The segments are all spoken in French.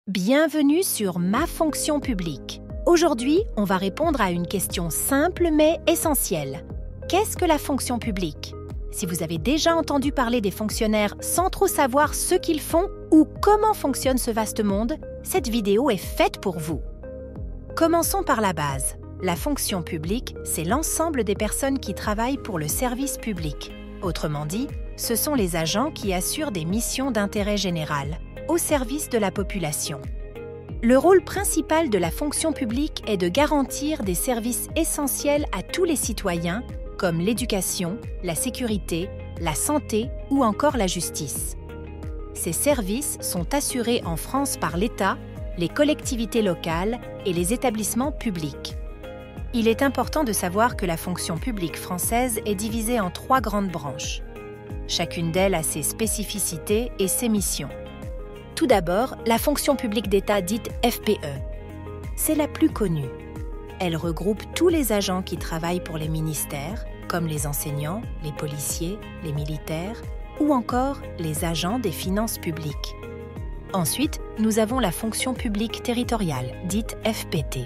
Bienvenue sur Ma fonction publique. Aujourd'hui, on va répondre à une question simple mais essentielle. Qu'est-ce que la fonction publique? Si vous avez déjà entendu parler des fonctionnaires sans trop savoir ce qu'ils font ou comment fonctionne ce vaste monde, cette vidéo est faite pour vous. Commençons par la base. La fonction publique, c'est l'ensemble des personnes qui travaillent pour le service public. Autrement dit, ce sont les agents qui assurent des missions d'intérêt général, au service de la population. Le rôle principal de la fonction publique est de garantir des services essentiels à tous les citoyens, comme l'éducation, la sécurité, la santé ou encore la justice. Ces services sont assurés en France par l'État, les collectivités locales et les établissements publics. Il est important de savoir que la fonction publique française est divisée en 3 grandes branches. Chacune d'elles a ses spécificités et ses missions. Tout d'abord, la fonction publique d'État dite FPE. C'est la plus connue. Elle regroupe tous les agents qui travaillent pour les ministères, comme les enseignants, les policiers, les militaires ou encore les agents des finances publiques. Ensuite, nous avons la fonction publique territoriale, dite FPT.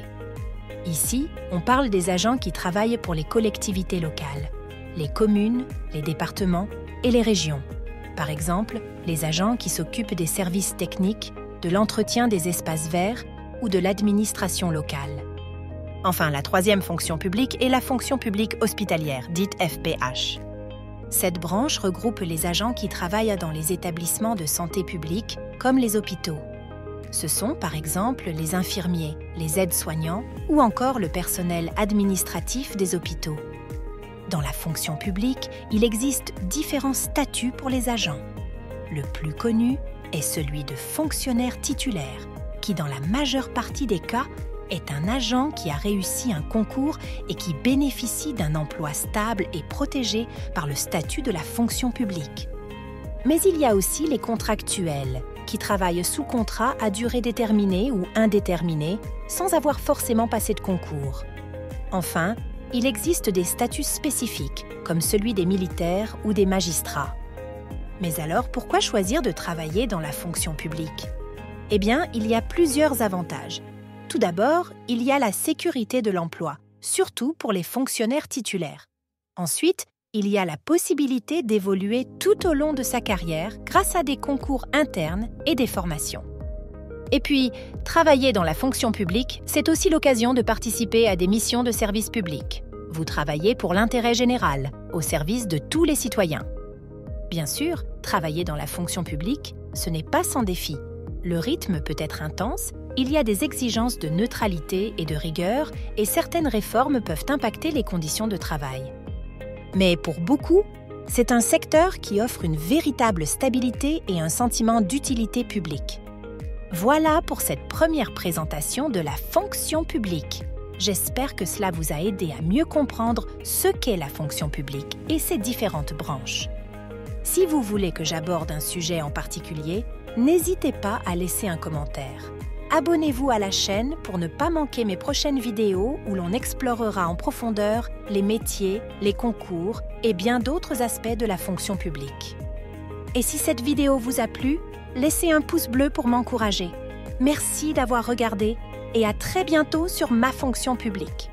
Ici, on parle des agents qui travaillent pour les collectivités locales, les communes, les départements et les régions. Par exemple, les agents qui s'occupent des services techniques, de l'entretien des espaces verts ou de l'administration locale. Enfin, la troisième fonction publique est la fonction publique hospitalière, dite FPH. Cette branche regroupe les agents qui travaillent dans les établissements de santé publique, comme les hôpitaux. Ce sont, par exemple, les infirmiers, les aides-soignants ou encore le personnel administratif des hôpitaux. Dans la fonction publique, il existe différents statuts pour les agents. Le plus connu est celui de fonctionnaire titulaire, qui dans la majeure partie des cas est un agent qui a réussi un concours et qui bénéficie d'un emploi stable et protégé par le statut de la fonction publique. Mais il y a aussi les contractuels, qui travaillent sous contrat à durée déterminée ou indéterminée, sans avoir forcément passé de concours. Enfin, il existe des statuts spécifiques, comme celui des militaires ou des magistrats. Mais alors, pourquoi choisir de travailler dans la fonction publique? Eh bien, il y a plusieurs avantages. Tout d'abord, il y a la sécurité de l'emploi, surtout pour les fonctionnaires titulaires. Ensuite, il y a la possibilité d'évoluer tout au long de sa carrière grâce à des concours internes et des formations. Et puis, travailler dans la fonction publique, c'est aussi l'occasion de participer à des missions de service public. Vous travaillez pour l'intérêt général, au service de tous les citoyens. Bien sûr, travailler dans la fonction publique, ce n'est pas sans défi. Le rythme peut être intense, il y a des exigences de neutralité et de rigueur, et certaines réformes peuvent impacter les conditions de travail. Mais pour beaucoup, c'est un secteur qui offre une véritable stabilité et un sentiment d'utilité publique. Voilà pour cette première présentation de la fonction publique. J'espère que cela vous a aidé à mieux comprendre ce qu'est la fonction publique et ses différentes branches. Si vous voulez que j'aborde un sujet en particulier, n'hésitez pas à laisser un commentaire. Abonnez-vous à la chaîne pour ne pas manquer mes prochaines vidéos où l'on explorera en profondeur les métiers, les concours et bien d'autres aspects de la fonction publique. Et si cette vidéo vous a plu, laissez un pouce bleu pour m'encourager. Merci d'avoir regardé et à très bientôt sur Ma fonction publique.